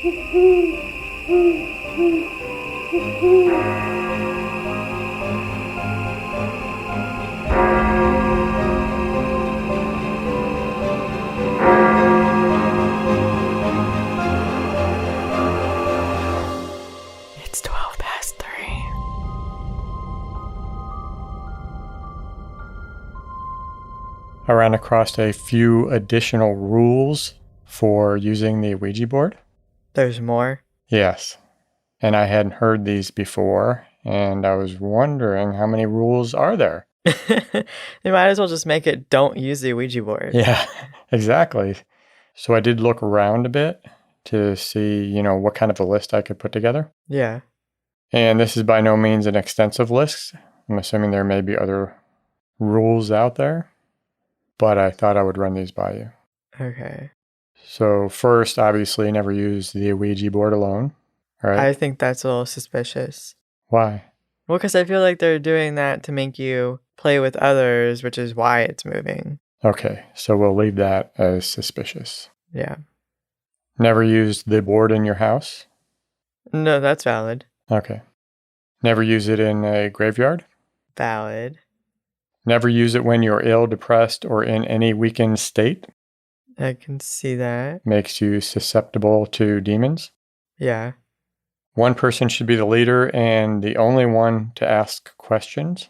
It's 12 past 3. I ran across a few additional rules for using the Ouija board. There's more? Yes. And I hadn't heard these before, and I was wondering how many rules are there? They might as well just make it don't use the Ouija board. Yeah, exactly. So I did look around a bit to see, what kind of a list I could put together. Yeah. And this is by no means an extensive list. I'm assuming there may be other rules out there, but I thought I would run these by you. Okay. So first, obviously, never use the Ouija board alone. Right? I think that's a little suspicious. Why? Well, because I feel like they're doing that to make you play with others, which is why it's moving. Okay, so we'll leave that as suspicious. Yeah. Never use the board in your house? No, that's valid. Okay. Never use it in a graveyard? Valid. Never use it when you're ill, depressed, or in any weakened state? I can see that. Makes you susceptible to demons? Yeah. One person should be the leader and the only one to ask questions?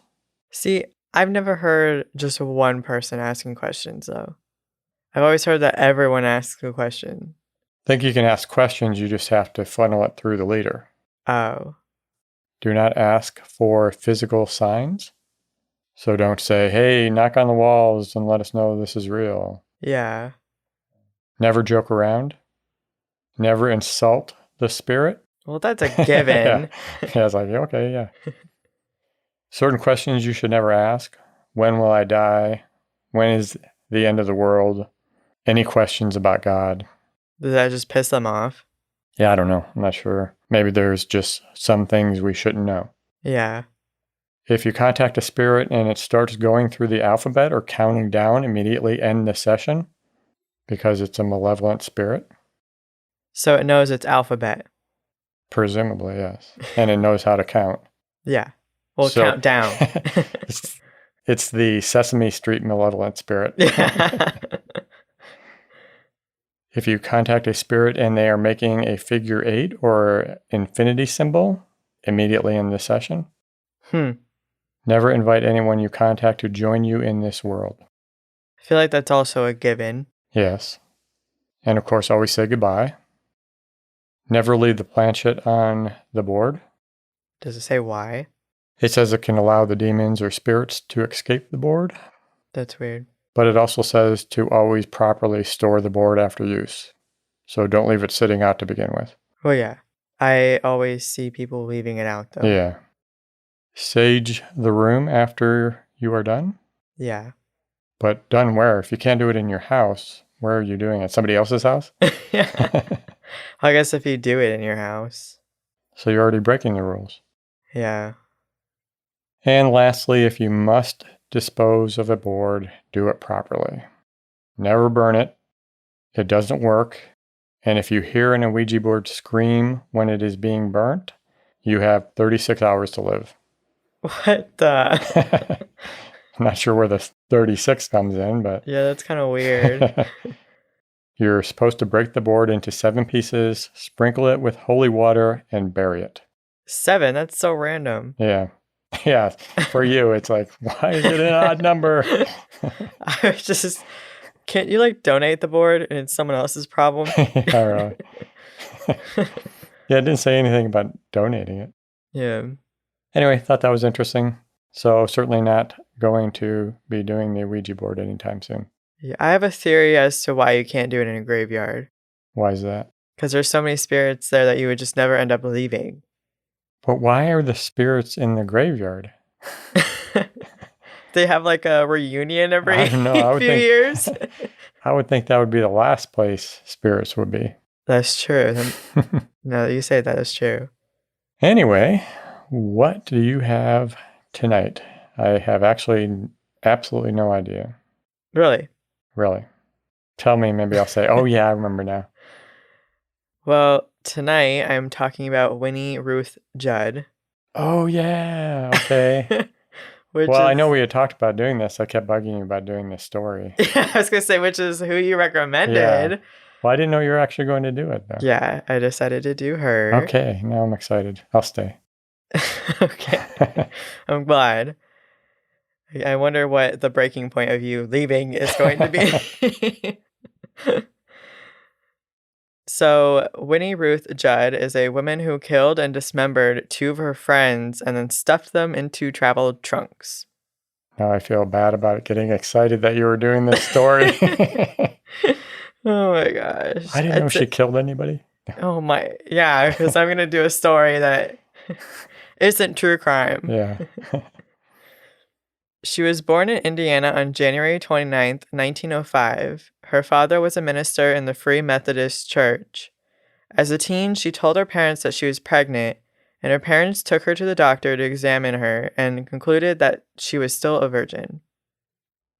See, I've never heard just one person asking questions, though. I've always heard that everyone asks a question. I think you can ask questions, you just have to funnel it through the leader. Oh. Do not ask for physical signs. So don't say, hey, knock on the walls and let us know this is real. Yeah. Never joke around. Never insult the spirit. Well, that's a given. Yeah, it's like, okay, yeah. Certain questions you should never ask. When will I die? When is the end of the world? Any questions about God? Does that just piss them off? Yeah, I don't know. I'm not sure. Maybe there's just some things we shouldn't know. Yeah. If you contact a spirit and it starts going through the alphabet or counting down, immediately end the session because it's a malevolent spirit. So it knows it's alphabet. Presumably, yes. And it knows how to count. Yeah. Well, count down. It's the Sesame Street malevolent spirit. Yeah. If you contact a spirit and they are making a figure 8 or infinity symbol, immediately end the session. Never invite anyone you contact to join you in this world. I feel like that's also a given. Yes. And of course, always say goodbye. Never leave the planchette on the board. Does it say why? It says it can allow the demons or spirits to escape the board. That's weird. But it also says to always properly store the board after use. So don't leave it sitting out to begin with. Well, yeah. I always see people leaving it out, though. Yeah. Sage the room after you are done. Yeah. But done where? If you can't do it in your house, where are you doing it? Somebody else's house? Yeah. I guess if you do it in your house. So you're already breaking the rules. Yeah. And lastly, if you must dispose of a board, do it properly. Never burn it. It doesn't work. And if you hear an Ouija board scream when it is being burnt, you have 36 hours to live. What the? I'm not sure where the 36 comes in, but... Yeah, that's kind of weird. You're supposed to break the board into 7 pieces, sprinkle it with holy water, and bury it. 7? That's so random. Yeah. Yeah, for you, it's like, why is it an odd number? I was just... Can't you, donate the board and it's someone else's problem? Yeah, really. Yeah, it didn't say anything about donating it. Yeah. Anyway, thought that was interesting. So certainly not going to be doing the Ouija board anytime soon. Yeah, I have a theory as to why you can't do it in a graveyard. Why is that? Because there's so many spirits there that you would just never end up leaving. But why are the spirits in the graveyard? They have a reunion every I don't know. few years. I would think that would be the last place spirits would be. That's true. Now that you say that, that's true. Anyway, what do you have tonight? I have actually absolutely no idea. Really? Really. Tell me, maybe I'll say, oh yeah, I remember now. Well, tonight I'm talking about Winnie Ruth Judd. Oh, yeah. Okay. Which Well, I know is, we had talked about doing this. I kept bugging you about doing this story. yeah, I was gonna say, which is who you Yeah. recommended. Well, I didn't know you were actually going to do it, though. Yeah, I decided to do her. Okay. Now I'm excited. I'll stay. Okay, I'm glad. I wonder what the breaking point of you leaving is going to be. So, Winnie Ruth Judd is a woman who killed and dismembered two of her friends and then stuffed them into travel trunks. Now I feel bad about it, getting excited that you were doing this story. Oh my gosh. I didn't know she killed anybody. Oh my, yeah, because I'm going to do a story that isn't true crime. Yeah. She was born in Indiana on January 29th, 1905. Her father was a minister in the Free Methodist Church. As a teen, she told her parents that she was pregnant, and her parents took her to the doctor to examine her and concluded that she was still a virgin.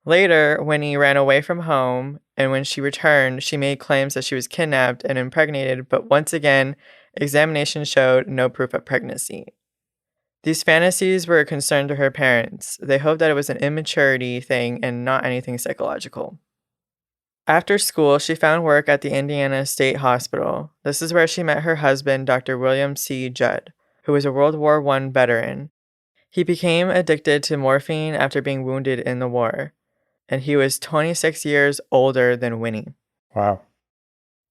Later, Winnie ran away from home, and when she returned, she made claims that she was kidnapped and impregnated, but once again, examination showed no proof of pregnancy. These fantasies were a concern to her parents. They hoped that it was an immaturity thing and not anything psychological. After school, she found work at the Indiana State Hospital. This is where she met her husband, Dr. William C. Judd, who was a World War I veteran. He became addicted to morphine after being wounded in the war, and he was 26 years older than Winnie. Wow.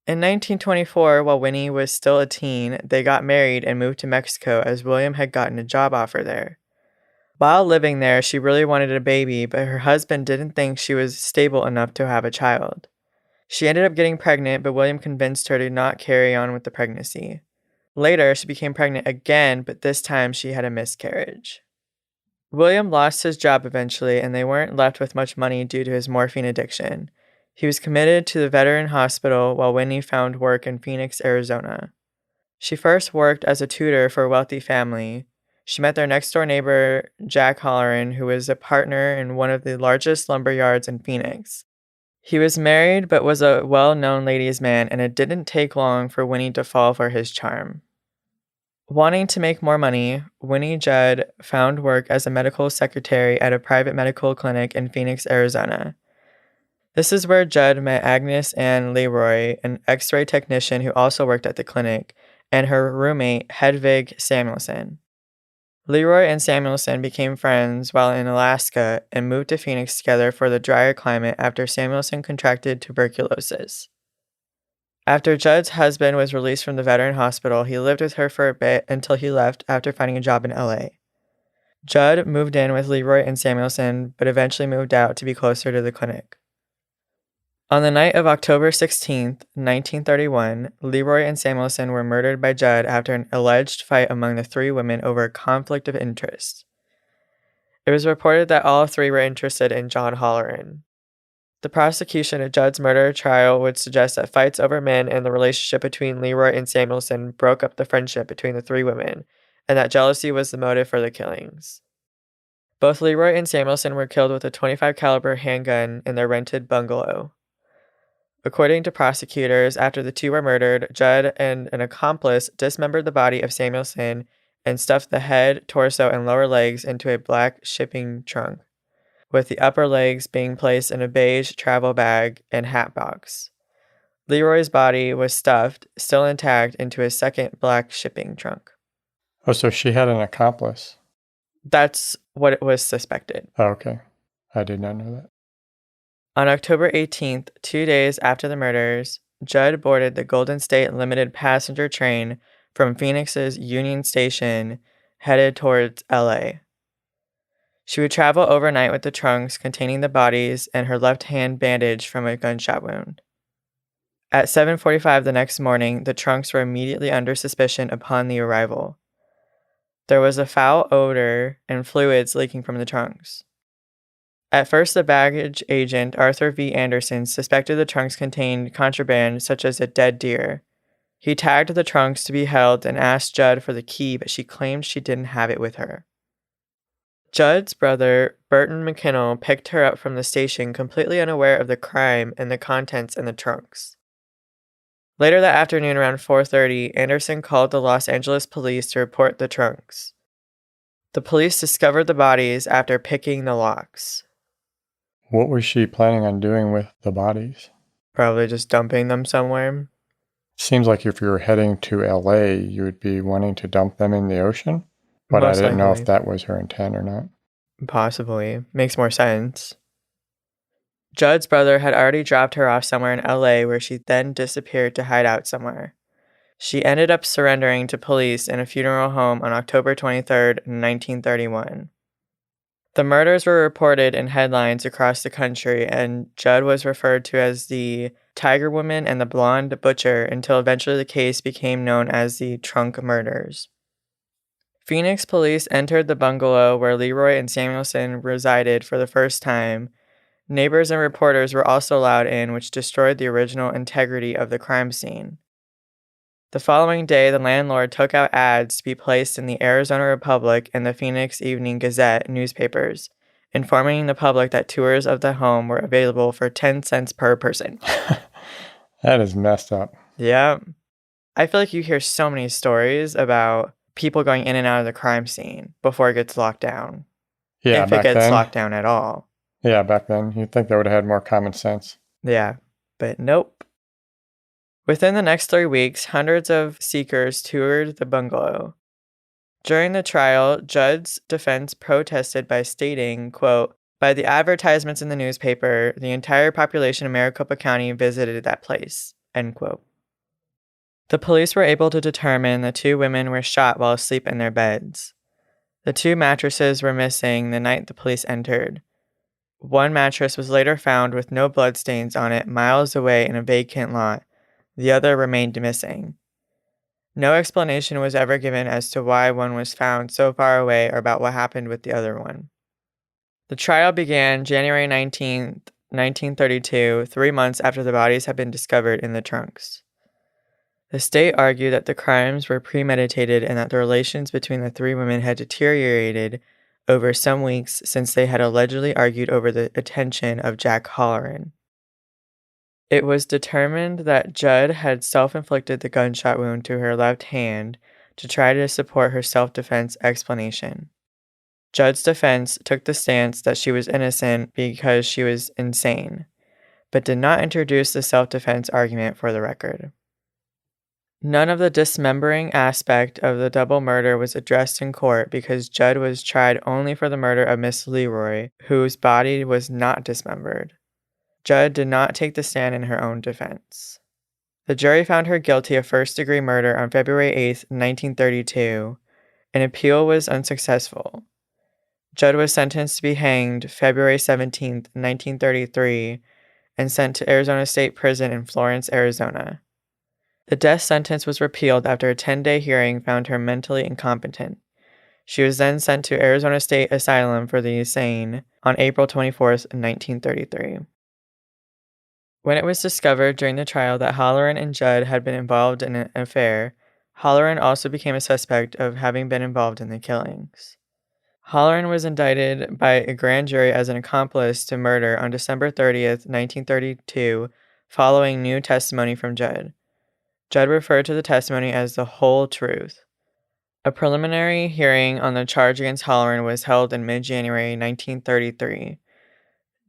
In 1924, while Winnie was still a teen, they got married and moved to Mexico as William had gotten a job offer there. While living there, she really wanted a baby, but her husband didn't think she was stable enough to have a child. She ended up getting pregnant, but William convinced her to not carry on with the pregnancy. Later, she became pregnant again, but this time she had a miscarriage. William lost his job eventually, and they weren't left with much money due to his morphine addiction. He was committed to the veteran hospital while Winnie found work in Phoenix, Arizona. She first worked as a tutor for a wealthy family. She met their next-door neighbor, Jack Halloran, who was a partner in one of the largest lumber yards in Phoenix. He was married but was a well-known ladies' man, and it didn't take long for Winnie to fall for his charm. Wanting to make more money, Winnie Judd found work as a medical secretary at a private medical clinic in Phoenix, Arizona. This is where Judd met Agnes Ann Leroy, an X-ray technician who also worked at the clinic, and her roommate, Hedvig Samuelson. Leroy and Samuelson became friends while in Alaska and moved to Phoenix together for the drier climate after Samuelson contracted tuberculosis. After Judd's husband was released from the veteran hospital, he lived with her for a bit until he left after finding a job in LA. Judd moved in with Leroy and Samuelson, but eventually moved out to be closer to the clinic. On the night of October 16th, 1931, Leroy and Samuelson were murdered by Judd after an alleged fight among the three women over a conflict of interest. It was reported that all three were interested in John Halloran. The prosecution of Judd's murder trial would suggest that fights over men and the relationship between Leroy and Samuelson broke up the friendship between the three women, and that jealousy was the motive for the killings. Both Leroy and Samuelson were killed with a .25 caliber handgun in their rented bungalow. According to prosecutors, after the two were murdered, Judd and an accomplice dismembered the body of Samuelson and stuffed the head, torso, and lower legs into a black shipping trunk, with the upper legs being placed in a beige travel bag and hat box. Leroy's body was stuffed, still intact, into a second black shipping trunk. Oh, so she had an accomplice. That's what it was suspected. Oh, okay. I did not know that. On October 18th, 2 days after the murders, Judd boarded the Golden State Limited passenger train from Phoenix's Union Station, headed towards LA. She would travel overnight with the trunks containing the bodies and her left hand bandaged from a gunshot wound. At 7:45 the next morning, the trunks were immediately under suspicion upon the arrival. There was a foul odor and fluids leaking from the trunks. At first, the baggage agent, Arthur V. Anderson, suspected the trunks contained contraband such as a dead deer. He tagged the trunks to be held and asked Judd for the key, but she claimed she didn't have it with her. Judd's brother, Burton McKinnell, picked her up from the station completely unaware of the crime and the contents in the trunks. Later that afternoon around 4:30, Anderson called the Los Angeles police to report the trunks. The police discovered the bodies after picking the locks. What was she planning on doing with the bodies? Probably just dumping them somewhere. Seems like if you were heading to LA, you would be wanting to dump them in the ocean. But Most I didn't know likely. if that was her intent or not. Possibly. Makes more sense. Judd's brother had already dropped her off somewhere in LA where she then disappeared to hide out somewhere. She ended up surrendering to police in a funeral home on October 23rd, 1931. The murders were reported in headlines across the country, and Judd was referred to as the Tiger Woman and the Blonde Butcher until eventually the case became known as the Trunk Murders. Phoenix police entered the bungalow where Leroy and Samuelson resided for the first time. Neighbors and reporters were also allowed in, which destroyed the original integrity of the crime scene. The following day, the landlord took out ads to be placed in the Arizona Republic and the Phoenix Evening Gazette newspapers, informing the public that tours of the home were available for 10 cents per person. That is messed up. Yeah. I feel like you hear so many stories about people going in and out of the crime scene before it gets locked down. Yeah, if it back gets then. locked down at all. Yeah, back then. You'd think they would have had more common sense. Yeah, but nope. Within the next 3 weeks, hundreds of seekers toured the bungalow. During the trial, Judd's defense protested by stating, quote, "By the advertisements in the newspaper, the entire population of Maricopa County visited that place," end quote. The police were able to determine the 2 women were shot while asleep in their beds. The 2 mattresses were missing the night the police entered. One mattress was later found with no bloodstains on it miles away in a vacant lot. The other remained missing. No explanation was ever given as to why one was found so far away or about what happened with the other one. The trial began January 19th, 1932, 3 months after the bodies had been discovered in the trunks. The state argued that the crimes were premeditated and that the relations between the 3 women had deteriorated over some weeks since they had allegedly argued over the attention of Jack Halloran. It was determined that Judd had self-inflicted the gunshot wound to her left hand to try to support her self-defense explanation. Judd's defense took the stance that she was innocent because she was insane, but did not introduce the self-defense argument for the record. None of the dismembering aspect of the double murder was addressed in court because Judd was tried only for the murder of Miss Leroy, whose body was not dismembered. Judd did not take the stand in her own defense. The jury found her guilty of first-degree murder on February 8, 1932. An appeal was unsuccessful. Judd was sentenced to be hanged February 17, 1933, and sent to Arizona State Prison in Florence, Arizona. The death sentence was repealed after a 10-day hearing found her mentally incompetent. She was then sent to Arizona State Asylum for the Insane on April 24, 1933. When it was discovered during the trial that Halloran and Judd had been involved in an affair, Halloran also became a suspect of having been involved in the killings. Halloran was indicted by a grand jury as an accomplice to murder on December 30th, 1932, following new testimony from Judd. Judd referred to the testimony as the whole truth. A preliminary hearing on the charge against Halloran was held in mid-January 1933.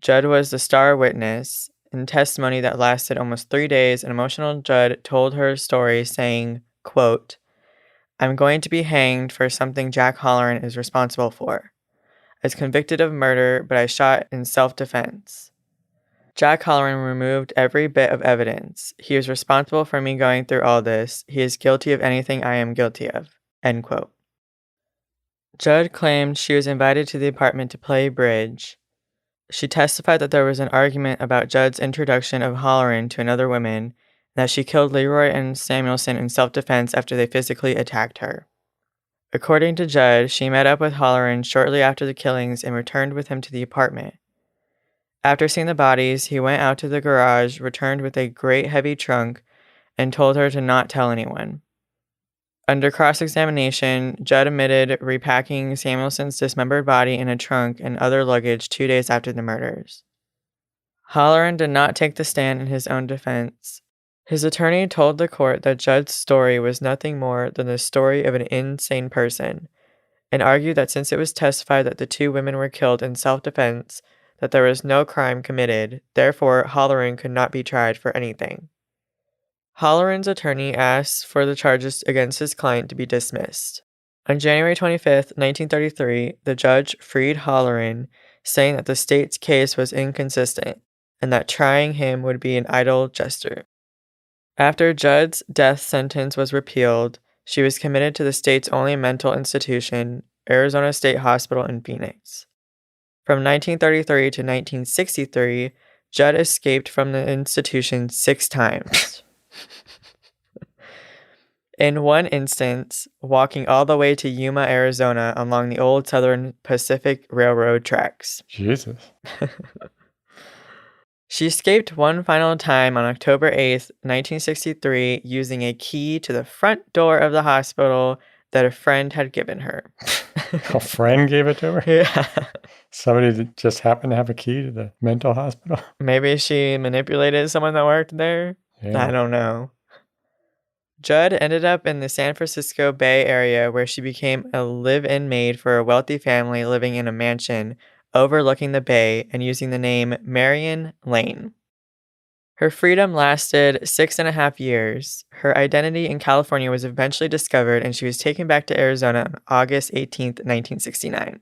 Judd was the star witness. In testimony that lasted almost 3 days, an emotional Judd told her story saying, quote, "I'm going to be hanged for something Jack Halloran is responsible for. I was convicted of murder, but I shot in self-defense. Jack Halloran removed every bit of evidence. He is responsible for me going through all this. He is guilty of anything I am guilty of." End quote. Judd claimed she was invited to the apartment to play bridge. She testified that there was an argument about Judd's introduction of Halloran to another woman, and that she killed Leroy and Samuelson in self-defense after they physically attacked her. According to Judd, she met up with Halloran shortly after the killings and returned with him to the apartment. After seeing the bodies, he went out to the garage, returned with a great heavy trunk, and told her to not tell anyone. Under cross-examination, Judd admitted repacking Samuelson's dismembered body in a trunk and other luggage 2 days after the murders. Halloran did not take the stand in his own defense. His attorney told the court that Judd's story was nothing more than the story of an insane person, and argued that since it was testified that the two women were killed in self-defense, that there was no crime committed, therefore Halloran could not be tried for anything. Halloran's attorney asked for the charges against his client to be dismissed. On January 25th, 1933, the judge freed Halloran, saying that the state's case was inconsistent, and that trying him would be an idle gesture. After Judd's death sentence was repealed, she was committed to the state's only mental institution, Arizona State Hospital in Phoenix. From 1933 to 1963, Judd escaped from the institution 6 times. In one instance, walking all the way to Yuma, Arizona along the old Southern Pacific Railroad tracks. Jesus. She escaped one final time on October 8th, 1963, using a key to the front door of the hospital that a friend had given her. A friend gave it to her? Yeah. Somebody that just happened to have a key to the mental hospital? Maybe she manipulated someone that worked there? Yeah. I don't know. Judd ended up in the San Francisco Bay Area, where she became a live-in maid for a wealthy family living in a mansion overlooking the bay and using the name Marion Lane. Her freedom lasted 6.5 years. Her identity in California was eventually discovered, and she was taken back to Arizona on August 18th, 1969.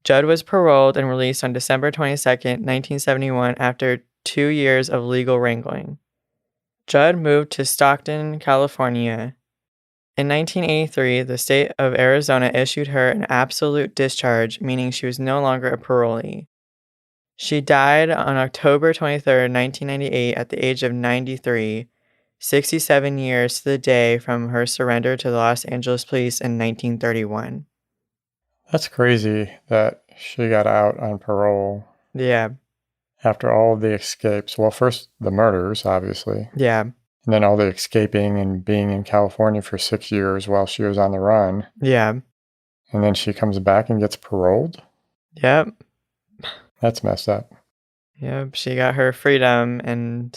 Judd was paroled and released on December 22nd, 1971, after 2 years of legal wrangling. Judd moved to Stockton, California. In 1983, the state of Arizona issued her an absolute discharge, meaning she was no longer a parolee. She died on October 23, 1998, at the age of 93, 67 years to the day from her surrender to the Los Angeles police in 1931. That's crazy that she got out on parole. Yeah. After all of the escapes. Well, first the murders, obviously. Yeah. And then all the escaping and being in California for 6 years while she was on the run. Yeah. And then she comes back and gets paroled? Yep. That's messed up. Yep. She got her freedom, and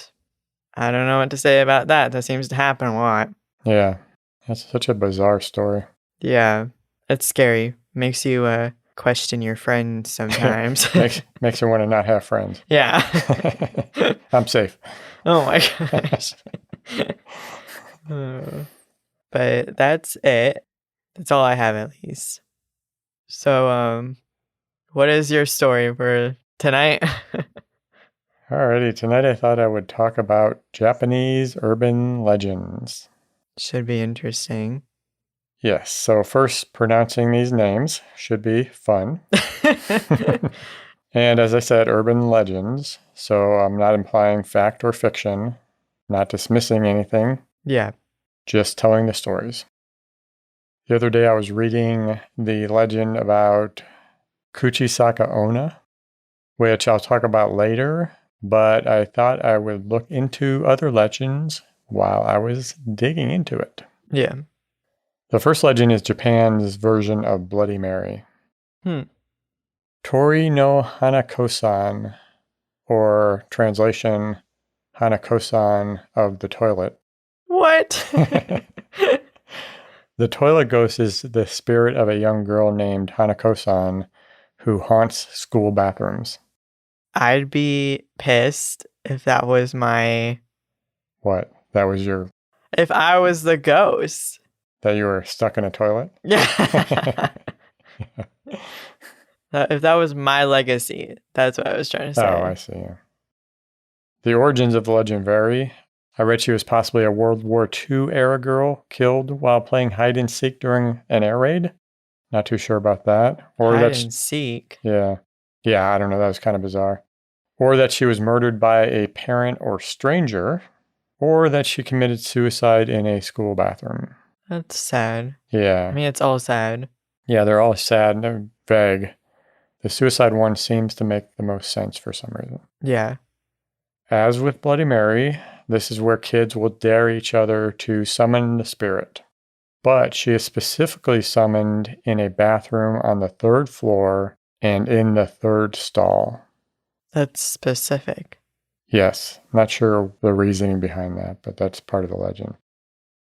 I don't know what to say about that. That seems to happen a lot. Yeah. That's such a bizarre story. Yeah. It's scary. Makes you question your friends sometimes. makes her want to not have friends. Yeah. I'm safe. Oh my gosh. But that's it. That's all I have, at least. So, what is your story for tonight? Alrighty, tonight I thought I would talk about Japanese urban legends. Should be interesting. Yes, so first, pronouncing these names should be fun. And as I said, urban legends, so I'm not implying fact or fiction, not dismissing anything. Yeah. Just telling the stories. The other day I was reading the legend about Kuchisaka Onna, which I'll talk about later, but I thought I would look into other legends while I was digging into it. Yeah. The first legend is Japan's version of Bloody Mary. Tori no Hanako-san, or translation, Hanako-san of the toilet. What? The toilet ghost is the spirit of a young girl named Hanako-san who haunts school bathrooms. I'd be pissed if that was my... What? That was your... If I was the ghost. That you were stuck in a toilet? Yeah. If that was my legacy, that's what I was trying to say. Oh, I see. The origins of the legend vary. I read she was possibly a World War II era girl killed while playing hide and seek during an air raid. Not too sure about that. Or hide and seek? Yeah. Yeah, I don't know. That was kind of bizarre. Or that she was murdered by a parent or stranger. Or that she committed suicide in a school bathroom. That's sad. Yeah. I mean, it's all sad. Yeah, they're all sad and vague. The suicide one seems to make the most sense for some reason. Yeah. As with Bloody Mary, this is where kids will dare each other to summon the spirit. But she is specifically summoned in a bathroom on the 3rd floor and in the 3rd stall. That's specific. Yes, not sure the reasoning behind that, but that's part of the legend.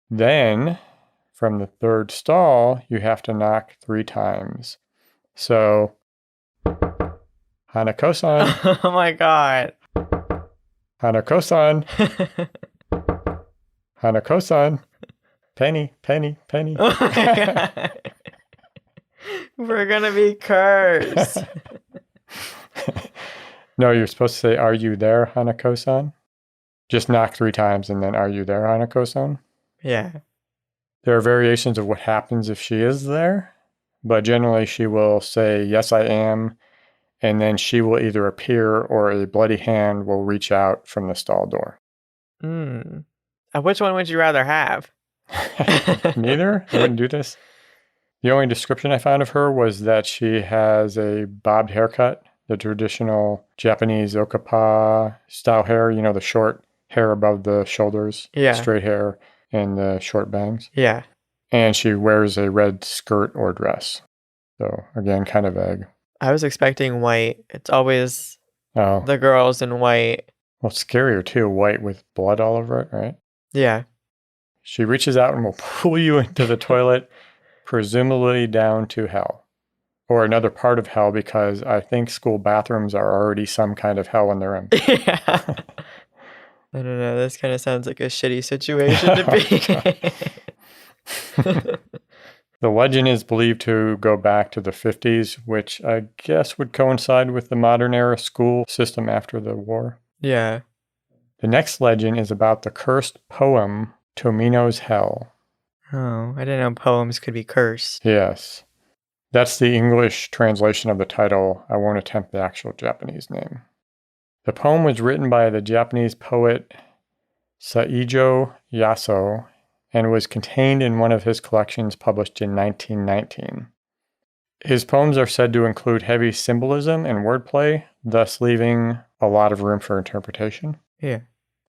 Then, from the third stall, you have to knock 3 times. So, Hanako-san, Oh my god. Hanako-san, Hanako-san, penny, penny, penny. Oh my god. We're gonna be cursed. No, you're supposed to say, "Are you there, Hanako-san?" Just knock 3 times and then, "Are you there, Hanako-san?" Yeah. There are variations of what happens if she is there, but generally she will say, "Yes, I am," and then she will either appear or a bloody hand will reach out from the stall door. Which one would you rather have? Neither? I wouldn't do this. The only description I found of her was that she has a bobbed haircut, the traditional Japanese okapa style hair, you know, the short hair above the shoulders, Yeah. straight hair, and the short bangs. Yeah. And she wears a red skirt or dress. So, again, kind of vague. I was expecting white. It's always Oh, the girls in white. well, it's scarier too, white with blood all over it, right? Yeah. She reaches out and will pull you into the toilet, presumably down to hell. Or another part of hell, because I think school bathrooms are already some kind of hell in their own. Yeah. I don't know. This kind of sounds like a shitty situation to be. The legend is believed to go back to the 50s, which I guess would coincide with the modern era school system after the war. Yeah. The next legend is about the cursed poem, Tomino's Hell. Oh, I didn't know poems could be cursed. Yes. That's the English translation of the title. I won't attempt the actual Japanese name. The poem was written by the Japanese poet Saijo Yaso and was contained in one of his collections published in 1919. His poems are said to include heavy symbolism and wordplay, thus leaving a lot of room for interpretation. Yeah.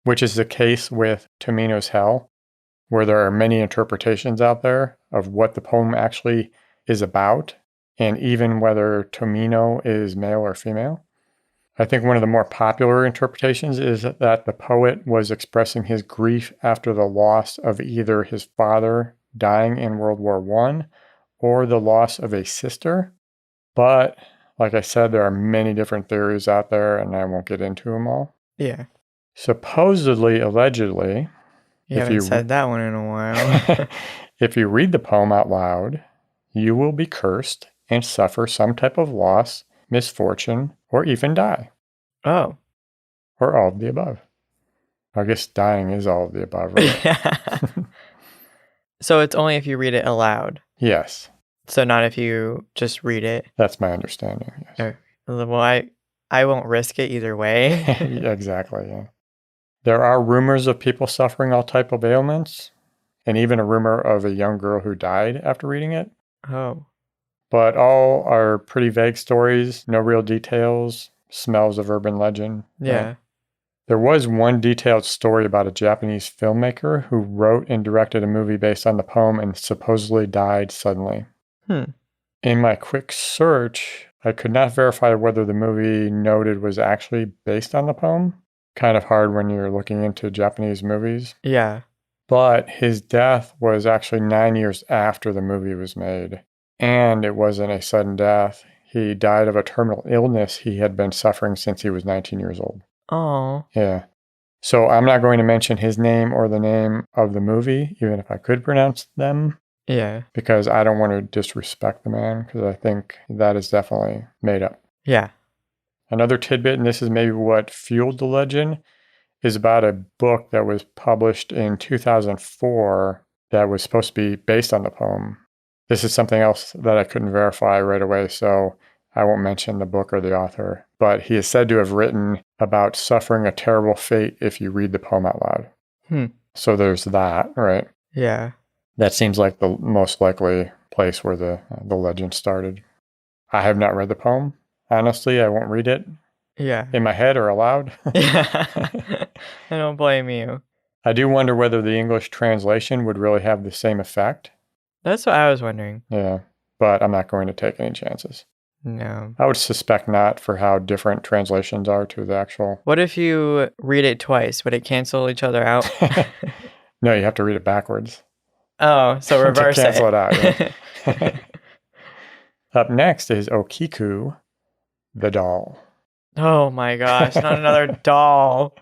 Which is the case with Tomino's Hell, where there are many interpretations out there of what the poem actually is about, and even whether Tomino is male or female. I think one of the more popular interpretations is that the poet was expressing his grief after the loss of either his father dying in World War I or the loss of a sister. But, like I said, there are many different theories out there, and I won't get into them all. Yeah. Supposedly, allegedly, You haven't said that one in a while. if you read the poem out loud, you will be cursed and suffer some type of loss, misfortune, or even die. Oh. Or all of the above. I guess dying is all of the above, right? Yeah. So it's only if you read it aloud. Yes. So not if you just read it. That's my understanding, yes. Well, I won't risk it either way. Exactly, yeah. There are rumors of people suffering all type of ailments, and even a rumor of a young girl who died after reading it. Oh. But all are pretty vague stories, no real details, smells of urban legend. Yeah. Right? There was one detailed story about a Japanese filmmaker who wrote and directed a movie based on the poem and supposedly died suddenly. In my quick search, I could not verify whether the movie noted was actually based on the poem. Kind of hard when you're looking into Japanese movies. Yeah. But his death was actually 9 years after the movie was made. And it wasn't a sudden death. He died of a terminal illness he had been suffering since he was 19 years old. Oh. Yeah. So I'm not going to mention his name or the name of the movie, even if I could pronounce them. Yeah. Because I don't want to disrespect the man, because I think that is definitely made up. Yeah. Another tidbit, and this is maybe what fueled the legend, is about a book that was published in 2004 that was supposed to be based on the poem. This is something else that I couldn't verify right away, so I won't mention the book or the author. But he is said to have written about suffering a terrible fate if you read the poem out loud. So there's that, right? Yeah. That seems like the most likely place where the legend started. I have not read the poem. Honestly, I won't read it. Yeah. In my head or aloud. Yeah. I don't blame you. I do wonder whether the English translation would really have the same effect. That's what I was wondering. Yeah, but I'm not going to take any chances. No. I would suspect not for how different translations are to the actual. What if you read it twice? Would it cancel each other out? No, you have to read it backwards. Oh, so reverse to cancel it out, it. yeah. Up next is Okiku, the doll. Oh my gosh, not another doll.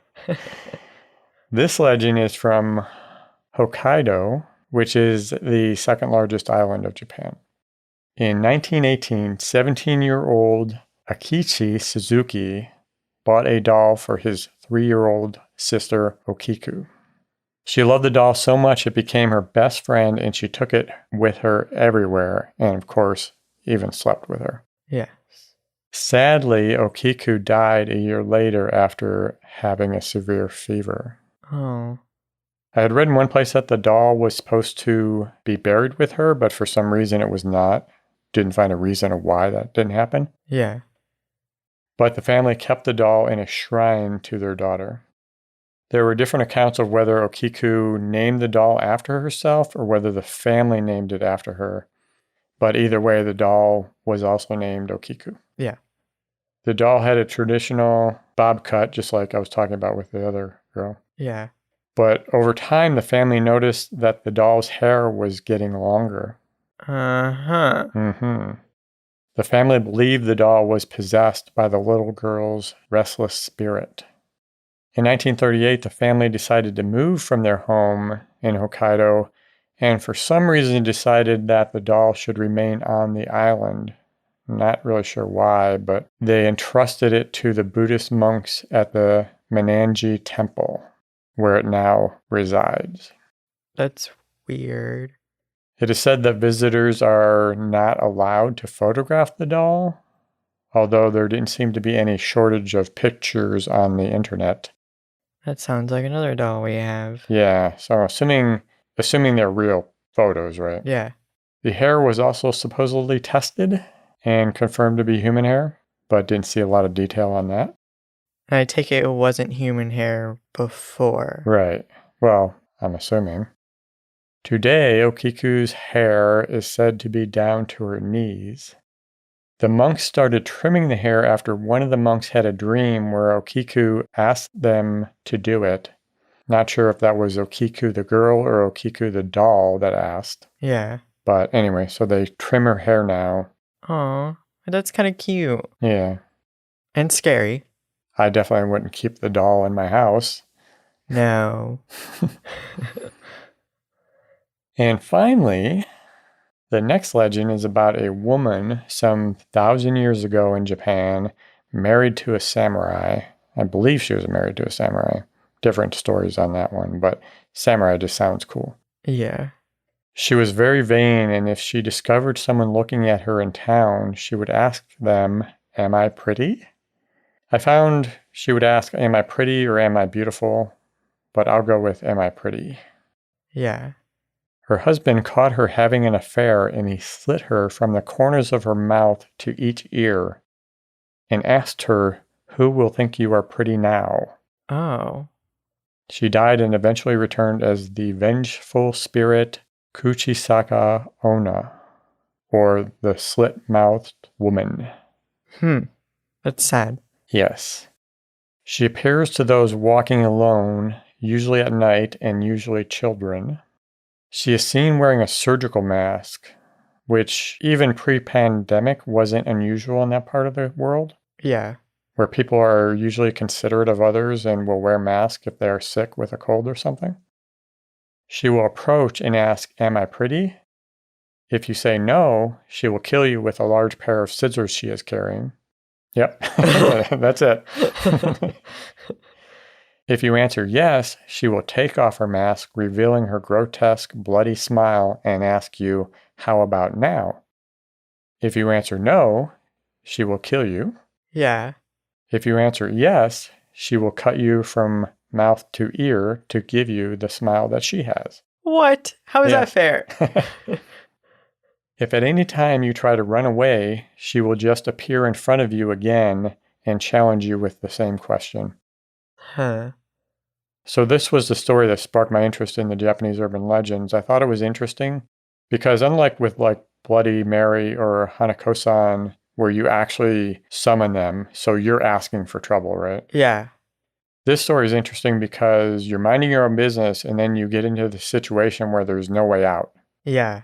This legend is from Hokkaido, which is the second largest island of Japan. In 1918, 17-year-old Akichi Suzuki bought a doll for his 3-year-old sister Okiku. She loved the doll so much it became her best friend, and she took it with her everywhere, and of course, even slept with her. Yes. Sadly, Okiku died a year later after having a severe fever. Oh. I had read in one place that the doll was supposed to be buried with her, but for some reason it was not. Didn't find a reason of why that didn't happen. Yeah. But the family kept the doll in a shrine to their daughter. There were different accounts of whether Okiku named the doll after herself or whether the family named it after her. But either way, the doll was also named Okiku. Yeah. The doll had a traditional bob cut, just like I was talking about with the other girl. Yeah. But over time, the family noticed that the doll's hair was getting longer. Uh-huh. The family believed the doll was possessed by the little girl's restless spirit. In 1938, the family decided to move from their home in Hokkaido, and for some reason decided that the doll should remain on the island. Not really sure why, but they entrusted it to the Buddhist monks at the Menanji Temple, where it now resides. That's weird. It is said that visitors are not allowed to photograph the doll, although there didn't seem to be any shortage of pictures on the internet. That sounds like another doll we have. Yeah, so assuming they're real photos, right? Yeah. The hair was also supposedly tested and confirmed to be human hair, but didn't see a lot of detail on that. And I take it wasn't human hair before. Right. Well, I'm assuming. Today, Okiku's hair is said to be down to her knees. The monks started trimming the hair after one of the monks had a dream where Okiku asked them to do it. Not sure if that was Okiku the girl or Okiku the doll that asked. Yeah. But anyway, so they trim her hair now. Aw, that's kind of cute. Yeah. And scary. I definitely wouldn't keep the doll in my house. No. And finally, the next legend is about a woman some 1,000 years ago in Japan, married to a samurai. I believe she was married to a samurai. Different stories on that one, but samurai just sounds cool. Yeah. She was very vain, and if she discovered someone looking at her in town, she would ask them, "Am I pretty?" I found she would ask, "Am I pretty?" or "Am I beautiful?" But I'll go with, "Am I pretty?" Yeah. Her husband caught her having an affair, and he slit her from the corners of her mouth to each ear and asked her, "Who will think you are pretty now?" Oh. She died and eventually returned as the vengeful spirit Kuchisaka Onna, or the slit-mouthed woman. That's sad. Yes. She appears to those walking alone, usually at night and usually children. She is seen wearing a surgical mask, which even pre-pandemic wasn't unusual in that part of the world. Yeah. Where people are usually considerate of others and will wear masks if they are sick with a cold or something. She will approach and ask, "Am I pretty?" If you say no, she will kill you with a large pair of scissors she is carrying. Yep, that's it. If you answer yes, she will take off her mask, revealing her grotesque, bloody smile, and ask you, "How about now?" If you answer no, she will kill you. Yeah. If you answer yes, she will cut you from mouth to ear to give you the smile that she has. What? How is that fair? If at any time you try to run away, she will just appear in front of you again and challenge you with the same question. Huh. So this was the story that sparked my interest in the Japanese urban legends. I thought it was interesting because unlike with like Bloody Mary or Hanako-san, where you actually summon them. So you're asking for trouble, right? Yeah. This story is interesting because you're minding your own business and then you get into the situation where there's no way out. Yeah.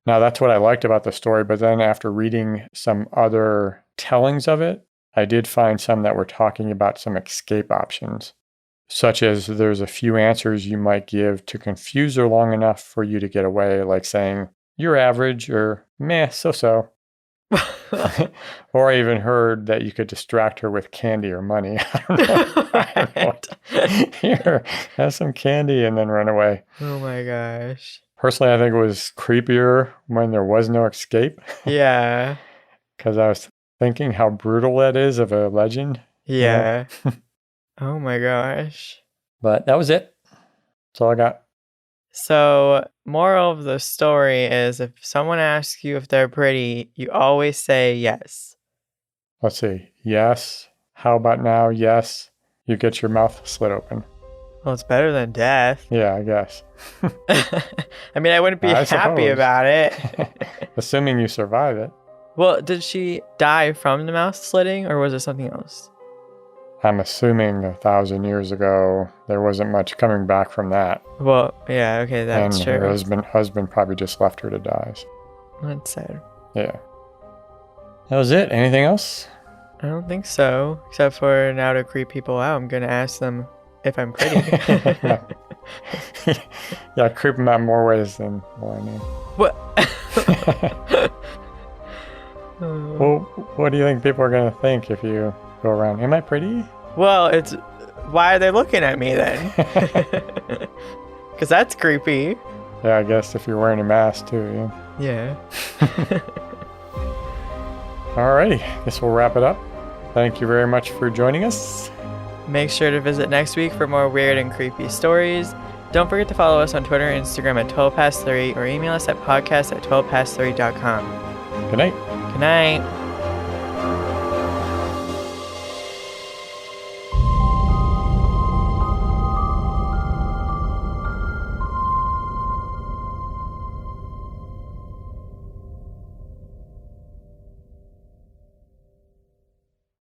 Now, that's what I liked about the story. But then after reading some other tellings of it, I did find some that were talking about some escape options, such as there's a few answers you might give to confuse her long enough for you to get away, like saying, you're average or meh, so-so. Or I even heard that you could distract her with candy or money. I don't know. Here, have some candy and then run away. Oh my gosh. Personally, I think it was creepier when there was no escape. Yeah. Because I was thinking how brutal that is of a legend. Yeah. Oh my gosh. But that was it. That's all I got. So, moral of the story is if someone asks you if they're pretty, you always say yes. Let's see. Yes. How about now? Yes. You get your mouth slit open. Well, it's better than death. Yeah, I guess. I mean, I wouldn't be happy about it. Assuming you survive it. Well, did she die from the mouth slitting or was it something else? I'm assuming 1,000 years ago, there wasn't much coming back from that. Well, yeah, okay, that's and true. Her husband probably just left her to die. So. That's sad. Yeah. That was it. Anything else? I don't think so. Except for now to creep people out, I'm going to ask them if I'm pretty. Yeah, creep them out in more ways than one. What? Well, what do you think people are going to think if you go around? Am I pretty? Well, it's... Why are they looking at me then? Because that's creepy. Yeah, I guess if you're wearing a mask too, yeah. Alrighty, guess we'll wrap it up. Thank you very much for joining us. Make sure to visit next week for more weird and creepy stories. Don't forget to follow us on Twitter and Instagram at 12past3 or email us at podcast@12past3.com. Good night. Good night.